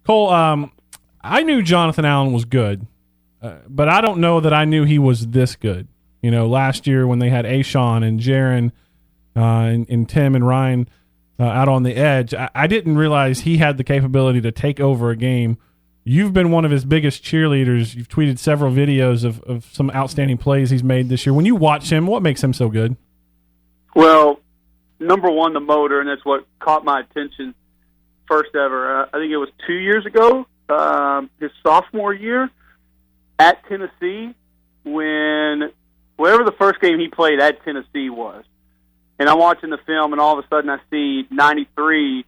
Cole, I knew Jonathan Allen was good, but I don't know that I knew he was this good. You know, last year when they had Ashawn and Jaron and Tim and Ryan out on the edge, I didn't realize he had the capability to take over a game. You've been one of his biggest cheerleaders. You've tweeted several videos of some outstanding plays he's made this year. When you watch him, what makes him so good? Well, number one, the motor, and that's what caught my attention first ever. I think it was 2 years ago, his sophomore year at Tennessee, when whatever the first game he played at Tennessee was. And I'm watching the film, and all of a sudden I see 93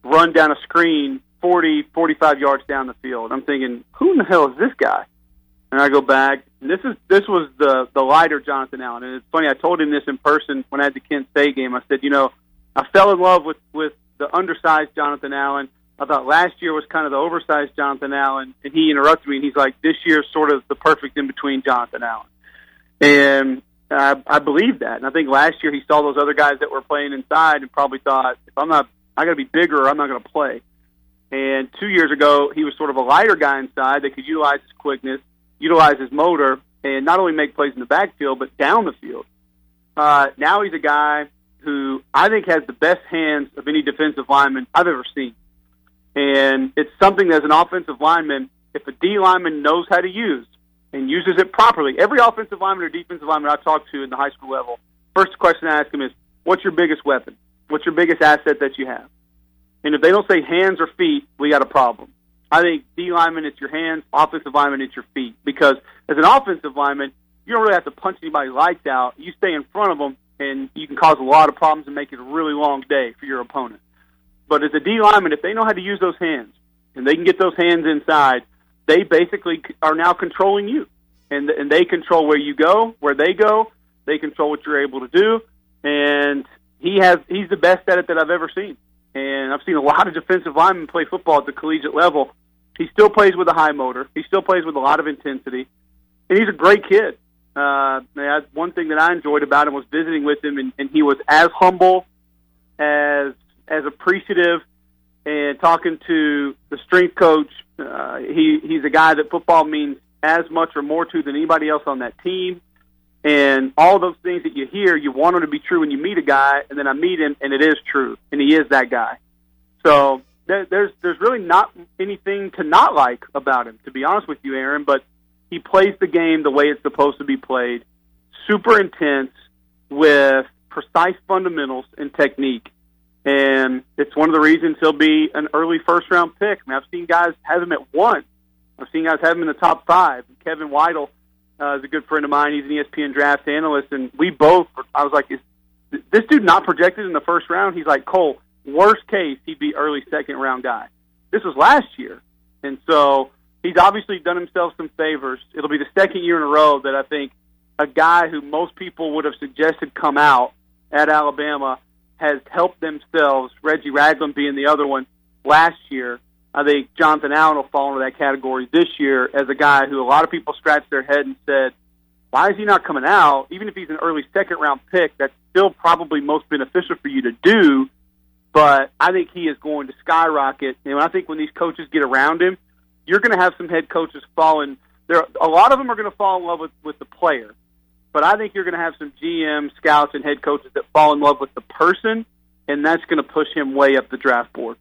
run down a screen 40, 45 yards down the field. I'm thinking, who in the hell is this guy? And I go back, and this was the lighter Jonathan Allen. And it's funny, I told him this in person when I had the Kent State game. I said, you know, I fell in love with the undersized Jonathan Allen. I thought last year was kind of the oversized Jonathan Allen, and he interrupted me, and he's like, this year's sort of the perfect in-between Jonathan Allen. And I believe that. And I think last year he saw those other guys that were playing inside and probably thought, if I got to be bigger or I'm not going to play. And 2 years ago, he was sort of a lighter guy inside that could utilize his quickness, utilize his motor, and not only make plays in the backfield, but down the field. Now he's a guy who I think has the best hands of any defensive lineman I've ever seen. And it's something that as an offensive lineman, if a D lineman knows how to use and uses it properly, every offensive lineman or defensive lineman I talk to in the high school level, first question I ask them is, what's your biggest weapon? What's your biggest asset that you have? And if they don't say hands or feet, we got a problem. I think D lineman, it's your hands. Offensive lineman, it's your feet. Because as an offensive lineman, you don't really have to punch anybody's lights out. You stay in front of them, and you can cause a lot of problems and make it a really long day for your opponent. But as a D lineman, if they know how to use those hands, and they can get those hands inside, they basically are now controlling you. And they control where you go, where they go. They control what you're able to do. And he's the best at it that I've ever seen. And I've seen a lot of defensive linemen play football at the collegiate level. He still plays with a high motor. He still plays with a lot of intensity. And he's a great kid. One thing that I enjoyed about him was visiting with him, and he was as humble, as appreciative, and talking to the strength coach. He's a guy that football means as much or more to than anybody else on that team. And all those things that you hear, you want them to be true when you meet a guy, and then I meet him, and it is true, and he is that guy. So there's really not anything to not like about him, to be honest with you, Aaron, but he plays the game the way it's supposed to be played, super intense, with precise fundamentals and technique. And it's one of the reasons he'll be an early first-round pick. I mean, I've seen guys have him at 1. I've seen guys have him in the top 5. Kevin Weidel is a good friend of mine. He's an ESPN draft analyst, and I was like, is this dude not projected in the first round? He's like, Cole, worst case, he'd be early second-round guy. This was last year. And so he's obviously done himself some favors. It'll be the second year in a row that I think a guy who most people would have suggested come out at Alabama has helped themselves, Reggie Ragland being the other one last year. I think Jonathan Allen will fall into that category this year as a guy who a lot of people scratched their head and said, why is he not coming out? Even if he's an early second-round pick, that's still probably most beneficial for you to do. But I think he is going to skyrocket. And I think when these coaches get around him, you're going to have some head coaches falling. A lot of them are going to fall in love with the player. But I think you're going to have some GM, scouts, and head coaches that fall in love with the person, and that's going to push him way up the draft board.